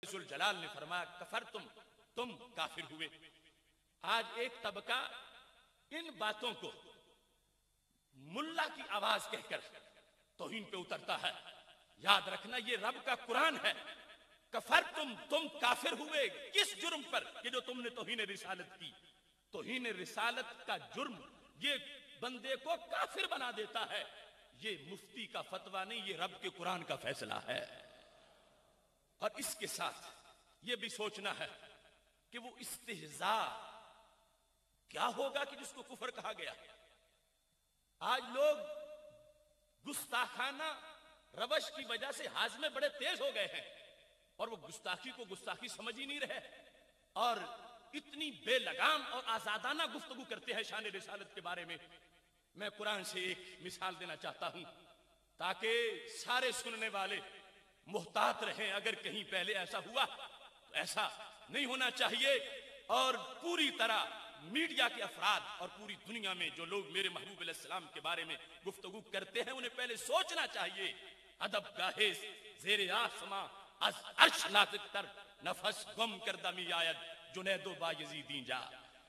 ذوالجلال نے فرمایا کفرتم، تم کافر ہوئے۔ آج ایک طبقہ ان باتوں کو ملا کی آواز کہہ کر توہین پہ اترتا ہے۔ یاد رکھنا یہ رب کا قرآن ہے۔ کفرتم، تم کافر ہوئے، کس جرم پر؟ کہ جو تم نے توہین رسالت کی۔ توہین رسالت کا جرم یہ بندے کو کافر بنا دیتا ہے۔ یہ مفتی کا فتویٰ نہیں، یہ رب کے قرآن کا فیصلہ ہے۔ اور اس کے ساتھ یہ بھی سوچنا ہے کہ وہ استہزاء کیا ہوگا کہ جس کو کفر کہا گیا۔ آج لوگ گستاخانہ روش کی وجہ سے ہاضمے بڑے تیز ہو گئے ہیں اور وہ گستاخی کو گستاخی سمجھ ہی نہیں رہے اور اتنی بے لگام اور آزادانہ گفتگو کرتے ہیں شان رسالت کے بارے میں۔ میں قرآن سے ایک مثال دینا چاہتا ہوں تاکہ سارے سننے والے محتاط رہیں۔ اگر کہیں پہلے ایسا ہوا تو ایسا نہیں ہونا چاہیے، اور پوری طرح میڈیا کے افراد اور پوری دنیا میں جو لوگ میرے محبوب علیہ السلام کے بارے میں گفتگو کرتے ہیں انہیں پہلے سوچنا چاہیے۔ ادب گاہے زیر آسماں از عرش نازک تر، نفس گم کردہ می آید جنید و بایزیدین جا،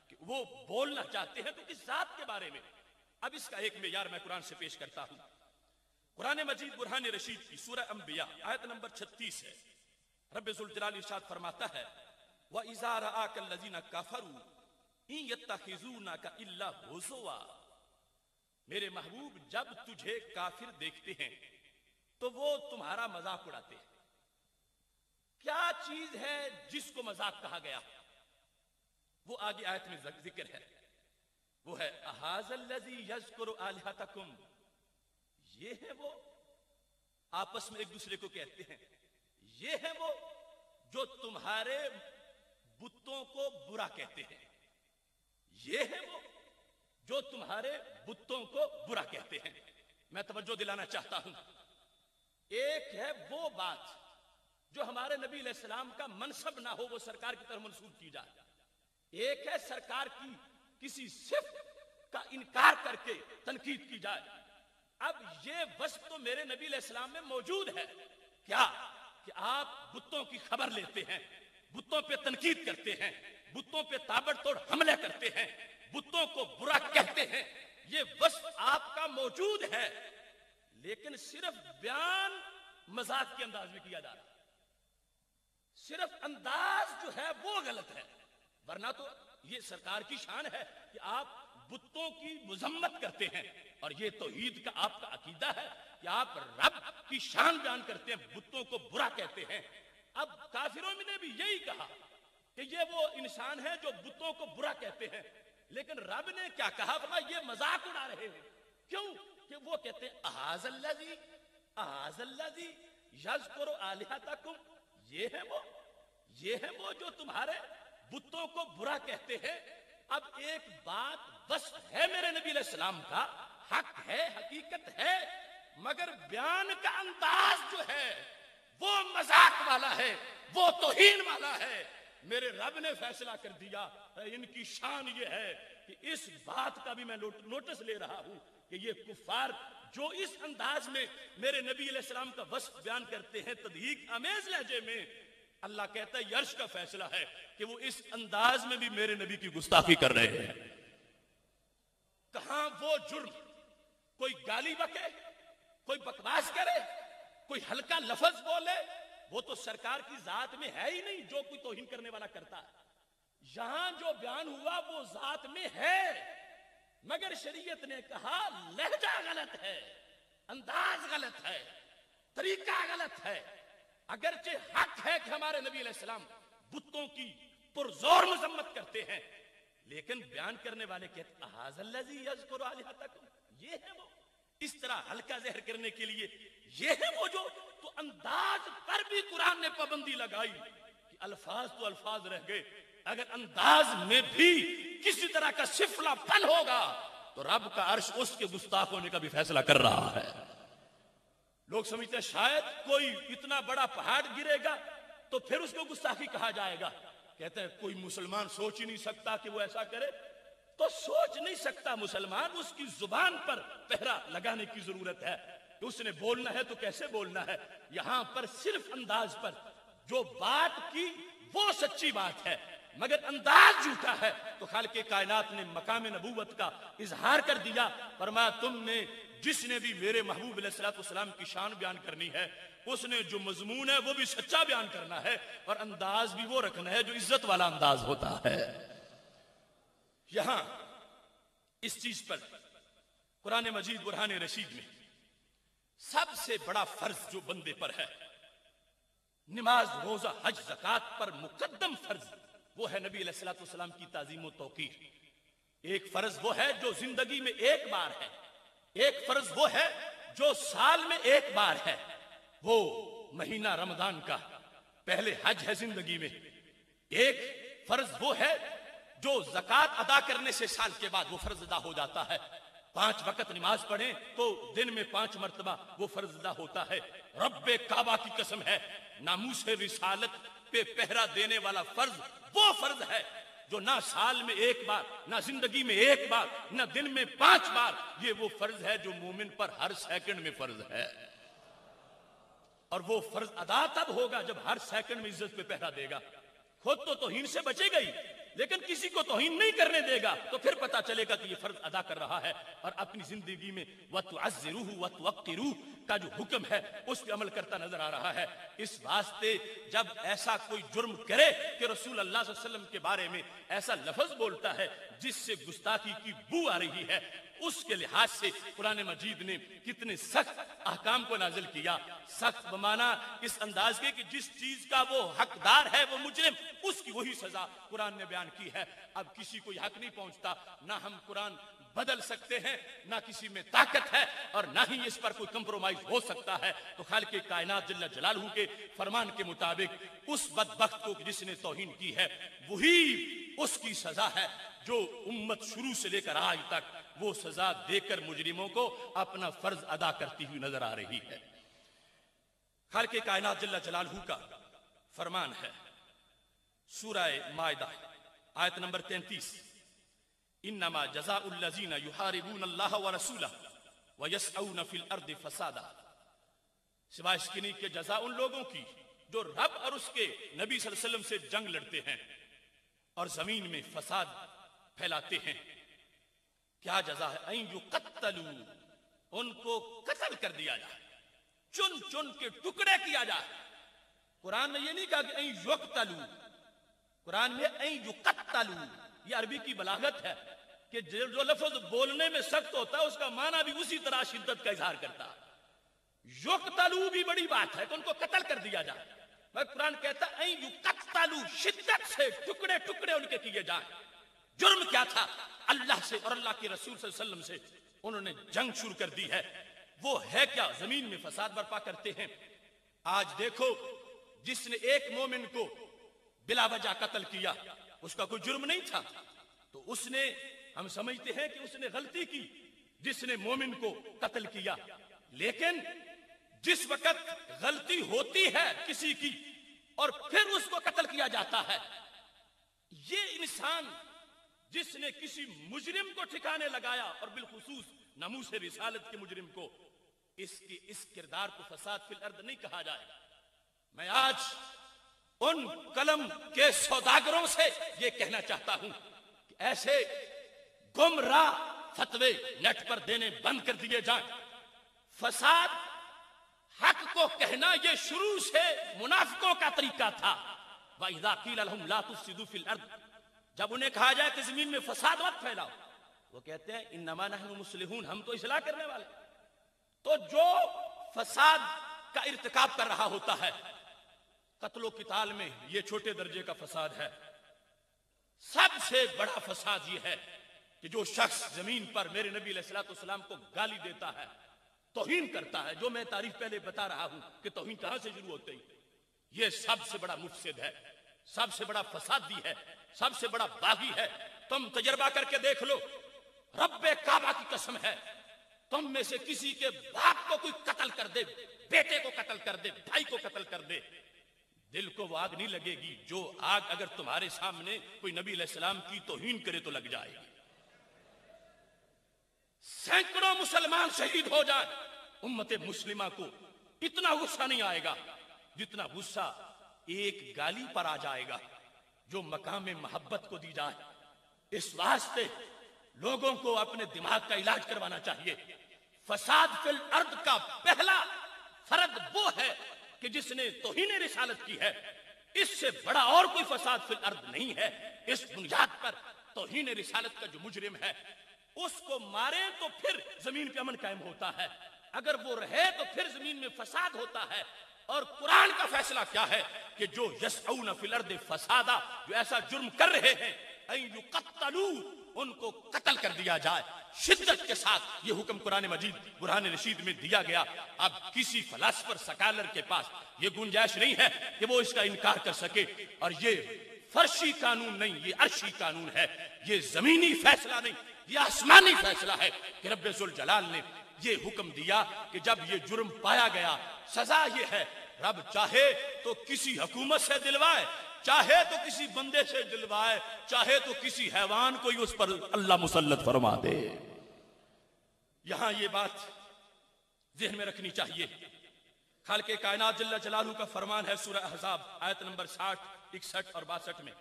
کہ وہ بولنا چاہتے ہیں تو اس ذات کے بارے میں۔ اب اس کا ایک معیار میں قرآن سے پیش کرتا ہوں۔ قرآن مجید برہان رشید کی سورہ انبیاء آیت نمبر 36 ہے۔ رب ذوالجلال ارشاد فرماتا ہے وَإِذَا رَآكَ الَّذِينَ كَفَرُوا إِن يَتَّخِذُونَكَ إِلَّا هُزُوًا، میرے محبوب جب تجھے کافر دیکھتے ہیں تو وہ تمہارا مذاق اڑاتے ہیں۔ کیا چیز ہے جس کو مذاق کہا گیا؟ وہ آگے آیت میں ذکر ہے، وہ ہے اَهَذَا الَّذِي يَذْكُرُ آلِهَتَكُمْ، یہ ہے وہ، آپس میں ایک دوسرے کو کہتے ہیں یہ ہے وہ جو تمہارے بتوں کو برا کہتے ہیں، یہ ہے وہ جو تمہارے بتوں کو برا کہتے ہیں۔ میں توجہ دلانا چاہتا ہوں، ایک ہے وہ بات جو ہمارے نبی علیہ السلام کا منصب نہ ہو وہ سرکار کی طرف منسوب کی جائے، ایک ہے سرکار کی کسی صفت کا انکار کر کے تنقید کی جائے۔ اب یہ وصف تو میرے نبی علیہ السلام میں موجود ہے، کیا کہ آپ بتوں کی خبر لیتے ہیں، بتوں پہ تنقید کرتے ہیں، بتوں پہ تابڑ توڑ حملے کرتے ہیں، بتوں کو برا کہتے ہیں، یہ وصف آپ کا موجود ہے، لیکن صرف بیان مذاق کے انداز میں کیا جا رہا ہے، صرف انداز جو ہے وہ غلط ہے، ورنہ تو یہ سرکار کی شان ہے کہ آپ بتوں کی مذمت کرتے ہیں، اور یہ توحید کا آپ کا عقیدہ ہے کہ آپ رب کی شان بیان کرتے ہیں، بتوں کو برا کہتے ہیں۔ اب کافروں نے بھی یہی کہا کہ یہ وہ انسان ہے جو بتوں کو برا کہتے ہیں، لیکن رب نے کیا کہا؟ فرمایا یہ مذاق اڑا رہے ہیں۔ کیوں؟ کہ وہ کہتے ہیں اَهَذَا الَّذِي يَذْكُرُ آلِهَتَكُمْ، یہ ہے وہ جو تمہارے بتوں کو برا کہتے ہیں۔ اب ایک بات وصف ہے میرے نبی علیہ السلام کا، حق ہے، حقیقت ہے، مگر بیان کا انداز جو ہے وہ مذاق والا ہے، وہ توہین والا ہے۔ میرے رب نے فیصلہ کر دیا، ان کی شان یہ ہے کہ اس بات کا بھی میں نوٹس لے رہا ہوں کہ یہ کفار جو اس انداز میں میرے نبی علیہ السلام کا وصف بیان کرتے ہیں تضحیک آمیز لہجے میں، اللہ کہتا ہے یہ عرش کا فیصلہ ہے کہ وہ اس انداز میں بھی میرے نبی کی گستاخی کر رہے ہیں۔ کہاں وہ جرم؟ کوئی گالی بکے، کوئی بکواس کرے، کوئی ہلکا لفظ بولے، وہ تو سرکار کی ذات میں ہے ہی نہیں جو کوئی توہین کرنے والا کرتا ہے۔ یہاں جو بیان ہوا وہ ذات میں ہے، مگر شریعت نے کہا لہجہ غلط ہے، انداز غلط ہے، طریقہ غلط ہے۔ اگرچہ حق ہے کہ ہمارے نبی علیہ السلام بتوں کی پرزور مذمت کرتے ہیں، لیکن بیان کرنے والے کہتے ہیں اَهَذَا الَّذِي يَذْكُرُ آلِهَتَكُمْ، یہ ہے وہ، اس طرح ہلکا زہر کرنے کے لیے یہ ہے وہ جو، تو انداز پر بھی قرآن نے پابندی لگائی کہ الفاظ تو الفاظ رہ گئے، اگر انداز میں بھی کسی طرح کا سفلہ پن ہوگا تو رب کا عرش اس کے گستاخ ہونے کا بھی فیصلہ کر رہا ہے۔ لوگ سمجھتے ہیں شاید کوئی اتنا بڑا پہاڑ گرے گا تو پھر اس کو گستاخی کہا جائے گا، کہتے ہیں کوئی مسلمان سوچ ہی نہیں سکتا کہ وہ ایسا کرے، تو سوچ نہیں سکتا مسلمان، اس کی زبان پر پہرا لگانے کی ضرورت ہے کہ اس نے بولنا ہے تو کیسے بولنا ہے۔ یہاں پر صرف انداز پر جو بات کی وہ سچی بات ہے مگر انداز جھوٹا ہے، تو خالق کائنات نے مقام نبوت کا اظہار کر دیا، فرمایا تم نے جس نے بھی میرے محبوب علیہ الصلوۃ والسلام کی شان بیان کرنی ہے اس نے جو مضمون ہے وہ بھی سچا بیان کرنا ہے اور انداز بھی وہ رکھنا ہے جو عزت والا انداز ہوتا ہے۔ یہاں اس چیز پر قرآن مجید برہان رشید میں سب سے بڑا فرض جو بندے پر ہے، نماز روزہ حج زکوٰۃ پر مقدم فرض، وہ ہے نبی علیہ الصلوۃ والسلام کی تعظیم و توقیر۔ ایک فرض وہ ہے جو زندگی میں ایک بار ہے، ایک فرض وہ ہے جو سال میں ایک بار ہے، وہ مہینہ رمضان کا پہلے حج ہے زندگی میں۔ ایک فرض وہ ہے جو زکوٰۃ ادا کرنے سے سال کے بعد وہ فرض ادا ہو جاتا ہے۔ 5 وقت نماز پڑھیں تو دن میں 5 مرتبہ وہ فرض ادا ہوتا ہے۔ رب کعبہ کی قسم ہے، ناموس رسالت پہ پہرا دینے والا فرض وہ فرض ہے جو نہ سال میں ایک بار، نہ زندگی میں ایک بار، نہ دن میں 5 بار، یہ وہ فرض ہے جو مومن پر ہر سیکنڈ میں فرض ہے۔ اور وہ فرض ادا تب ہوگا جب ہر سیکنڈ میں عزت پہ پہرا دے گا۔ خود تو توہین سے بچے گا ہی، لیکن کسی کو توہین نہیں کرنے دے گا، تو پھر پتا چلے گا کہ یہ فرض ادا کر رہا ہے اور اپنی زندگی میں وَتُعَزِّرُوهُ وَتُوَقِّرُوهُ کا جو حکم ہے اس پہ عمل کرتا نظر آ رہا ہے۔ اس واسطے جب ایسا کوئی جرم کرے کہ رسول اللہ صلی اللہ علیہ وسلم کے بارے میں ایسا لفظ بولتا ہے جس سے گستاخی کی بو آ رہی ہے، اس کے لحاظ سے قرآن مجید نے کتنے سخت احکام کو نازل کیا۔ سخت بمانا اس انداز کے کہ جس چیز کا وہ حقدار ہے وہ مجرم، اس کی وہی سزا قرآن نے بیان کی ہے۔ اب کسی کو حق نہیں پہنچتا، نہ ہم قرآن بدل سکتے ہیں، نہ کسی میں طاقت ہے اور نہ ہی اس پر کوئی کمپرومائز ہو سکتا ہے۔ تو خالق کائنات جل جلالہ کے فرمان کے مطابق اس بدبخت کو جس نے توہین کی ہے وہی اس کی سزا ہے جو امت شروع سے لے کر آج تک وہ سزا دے کر مجرموں کو اپنا فرض ادا کرتی ہوئی نظر آ رہی ہے۔ خالق کائنات جل جلالہ کا فرمان ہے سورہ مائدہ آیت نمبر 33، انما جزاء الذین یحاربون اللہ ورسولہ ویسعون فی الارض فسادا، سوائے اس کے نہیں کہ جزا ان لوگوں کی جو رب اور اس کے نبی صلی اللہ علیہ وسلم سے جنگ لڑتے ہیں اور زمین میں فساد پھیلاتے ہیں۔ کیا جزا ہے؟ این یقتلوا، ان کو قتل کر دیا جائے، چن چن کے ٹکڑے کیا جائے۔ قرآن نے یہ نہیں کہا کہ این یقتلوا، قرآن میں این یقتلوا، یہ عربی کی بلاغت ہے کہ جو لفظ بولنے میں سخت ہوتا ہے اس کا معنی بھی اسی طرح شدت کا اظہار کرتا ہے۔ یقتلوا بھی بڑی بات ہے کہ ان کو قتل کر دیا جائے، مگر قرآن کہتا ہے این یقتلوا، شدت سے ٹکڑے ٹکڑے ان کے کیے جائیں۔ جرم کیا تھا؟ اللہ سے اور اللہ کے رسول صلی اللہ علیہ وسلم سے انہوں نے جنگ شروع کر دی ہے۔ وہ ہے کیا؟ زمین میں فساد برپا کرتے ہیں۔ آج دیکھو جس نے ایک مومن کو بلا وجہ قتل کیا اس کا کوئی جرم نہیں تھا، تو اس نے، ہم سمجھتے ہیں کہ اس نے غلطی کی جس نے مومن کو قتل کیا، لیکن جس وقت غلطی ہوتی ہے کسی کی اور پھر اس کو قتل کیا جاتا ہے، یہ انسان جس نے کسی مجرم کو ٹھکانے لگایا اور بالخصوص ناموس رسالت کے مجرم کو، اس کردار کو فساد فی الارض نہیں کہا جائے گا۔ میں آج ان قلم کے سوداگروں سے یہ کہنا چاہتا ہوں کہ ایسے گمراہ فتوے نیٹ پر دینے بند کر دیے جائیں۔ فساد، حق کو کہنا یہ شروع سے منافقوں کا طریقہ تھا۔ وَإِذَا قِيلَ لَهُمْ لَا تُفْسِدُوا فِي الْأَرْضِ، جب انہیں کہا جائے کہ زمین میں فساد مت پھیلاؤ، وہ کہتے ہیں انما نحن مصلحون، ہم تو اصلاح کرنے والے۔ تو جو فساد کا ارتکاب کر رہا ہوتا ہے، قتل و قتال میں یہ چھوٹے درجے کا فساد ہے، سب سے بڑا فساد یہ ہے کہ جو شخص زمین پر میرے نبی علیہ الصلوۃ والسلام کو گالی دیتا ہے، توہین کرتا ہے، جو میں تعریف پہلے بتا رہا ہوں کہ توہین کہاں سے شروع ہوتی ہے، یہ سب سے بڑا مفسد ہے، سب سے بڑا فسادی ہے، سب سے بڑا باغی ہے۔ تم تجربہ کر کے دیکھ لو، رب کعبہ کی قسم ہے، تم میں سے کسی کے باپ کو کوئی قتل کر دے، بیٹے کو قتل کر دے، بھائی کو قتل کر دے، دل کو وہ آگ نہیں لگے گی جو آگ اگر تمہارے سامنے کوئی نبی علیہ السلام کی توہین کرے تو لگ جائے گی۔ سینکڑوں مسلمان شہید ہو جائے، امت مسلمہ کو اتنا غصہ نہیں آئے گا جتنا غصہ ایک گالی پر آ جائے گا جو مقام محبت کو دی جائے. اس واسطے لوگوں کو اپنے دماغ کا علاج کروانا چاہیے. فساد فی الارض کا پہلا فرد وہ ہے کہ جس نے توہین رسالت کی ہے. اس سے بڑا اور کوئی فساد فی الارض نہیں ہے. اس بنیاد پر توہین رسالت کا جو مجرم ہے اس کو مارے تو پھر زمین پہ امن قائم ہوتا ہے, اگر وہ رہے تو پھر زمین میں فساد ہوتا ہے. اور قرآن کا فیصلہ کیا ہے کہ جو یسعون فی الارض فسادا, جو ایسا جرم کر رہے ہیں, ان یقتلوا, ان کو قتل کر دیا جائے. شدت کے ساتھ یہ حکم قرآن مجید برہان رشید میں دیا گیا. اب کسی فلاسفر سکالر کے پاس یہ گنجائش نہیں ہے کہ وہ اس کا انکار کر سکے. اور یہ فرشی قانون نہیں, یہ عرشی قانون ہے. یہ زمینی فیصلہ نہیں, یہ آسمانی فیصلہ ہے کہ رب ذوالجلال نے یہ حکم دیا کہ جب یہ جرم پایا گیا سزا یہ ہے. رب چاہے تو کسی حکومت سے دلوائے, چاہے تو کسی بندے سے دلوائے, چاہے تو کسی حیوان کو ہی اس پر اللہ مسلط فرما دے. یہاں یہ بات ذہن میں رکھنی چاہیے. خالق کائنات جل جلالہ کا فرمان ہے سورہ احزاب آیت نمبر 60, 61 اور 62 میں,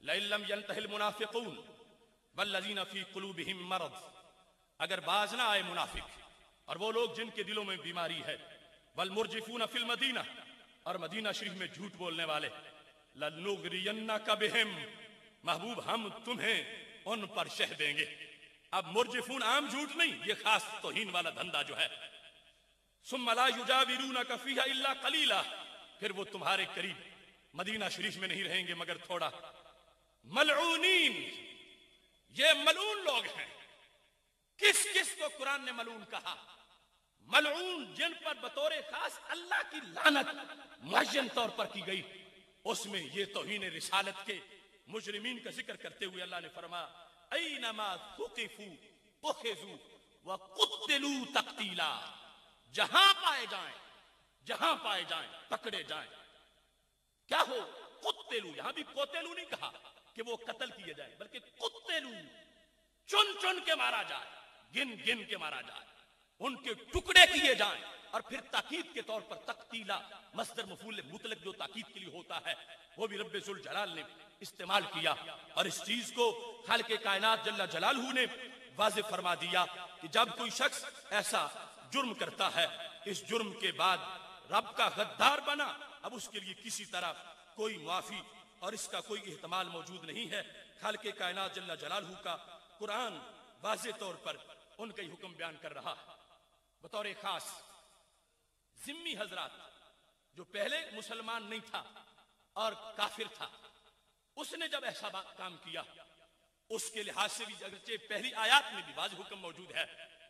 لئن لم ينتهِ المنافقون والذین فی قلوبہم مرض, اگر باز نہ آئے منافق اور وہ لوگ جن کے دلوں میں بیماری ہے, والمرجفون فی المدینہ, اور مدینہ شریف میں جھوٹ بولنے والے, لنغرینک بہم, محبوب ہم تمہیں ان پر شہ دیں گے. اب مرجفون عام جھوٹ نہیں, یہ خاص توہین والا دھندا جو ہے. ثم لا یجاورونک فیہا الا قلیلا, پھر وہ تمہارے قریب مدینہ شریف میں نہیں رہیں گے مگر تھوڑا. ملعونین, یہ ملعون لوگ ہیں. کس کس کو قرآن نے ملعون کہا؟ ملعون جن پر بطور خاص اللہ کی لعنت معین طور پر کی گئی. اس میں یہ توہین رسالت کے مجرمین کا ذکر کرتے ہوئے اللہ نے فرمایا, اینما ثقفوا اخذوا وقتلوا تقتیلا, جہاں پائے جائیں, جہاں پائے جائیں پکڑے جائیں. کیا ہو قتلوا, یہاں بھی قتلوا نہیں کہا کہ وہ قتل کیے جائیں, بلکہ قتلوا, چن چن کے مارا جائے, گن گن کے مارا جائے, ان کے ٹکڑے کیے جائیں. اور پھر تاکید کے طور پر تقتیلا, مصدر مفعول مطلق جو تاکید کے لیے ہوتا ہے وہ بھی رب ذوالجلال نے استعمال کیا. اور اس چیز کو خالق کائنات جل جلالہ نے واضح فرما دیا کہ جب کوئی شخص ایسا جرم کرتا ہے, اس جرم کے بعد رب کا غدار بنا, اب اس کے لیے کسی طرح کوئی معافی اور اس کا کوئی احتمال موجود نہیں ہے. خالق کائنات جل جلالہ کا قرآن واضح طور پر ان کا ہی حکم بیان کر رہا ہے. بطور خاص ذمی حضرات, جو پہلے مسلمان نہیں تھا اور کافر تھا, اس نے جب ایسا کام کیا, اس کے لحاظ سے بھی اگرچہ پہلی آیات میں بھی واضح حکم موجود ہے,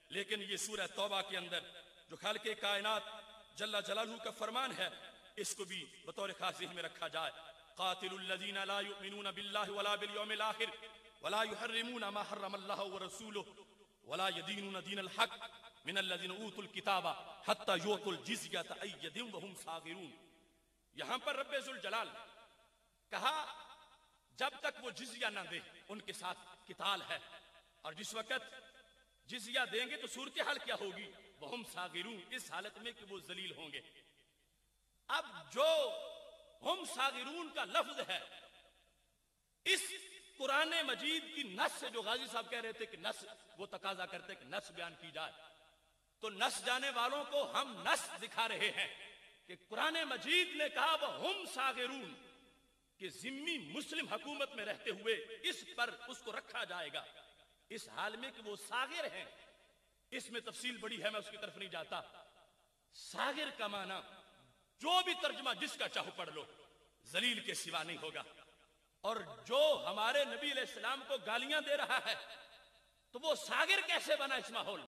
لیکن یہ سورہ توبہ کے اندر جو خالق کائنات جل جلالہ کا فرمان ہے, اس کو بھی بطور خاص ذہن میں رکھا جائے. قاتل الذین لا یؤمنون باللہ ولا بالیوم الاخر ولا یحرمون ما حرم اللہ ورسولہ ولا یدینون دین الحق من الذین اوتوا الکتاب حتی یعطوا الجزیۃ عن ید وہم صاغرون. یہاں پر رب ذوالجلال کہا جب تک وہ جزیہ نہ دے ان کے ساتھ قتال ہے, اور جس وقت جزیہ دیں گے تو صورتحال کیا ہوگی؟ وہم صاغرون, اس حالت میں کہ وہ ذلیل ہوں گے. اب جو ہم صاغرون کا لفظ ہے, اس قرآن مجید کی نص سے, جو غازی صاحب کہہ رہے تھے کہ نص وہ تقاضا کرتے کہ نص بیان کی جائے, تو نص جانے والوں کو ہم نص دکھا رہے ہیں کہ قرآن مجید نے کہا وہ ہم صاغرون, کہ ذمی مسلم حکومت میں رہتے ہوئے اس پر اس کو رکھا جائے گا اس حال میں کہ وہ صاغر ہیں. اس میں تفصیل بڑی ہے, میں اس کی طرف نہیں جاتا. صاغر کا معنی جو بھی ترجمہ جس کا چاہو پڑھ لو, ذلیل کے سوا نہیں ہوگا. اور جو ہمارے نبی علیہ السلام کو گالیاں دے رہا ہے تو وہ صاغر کیسے بنا اس ماحول؟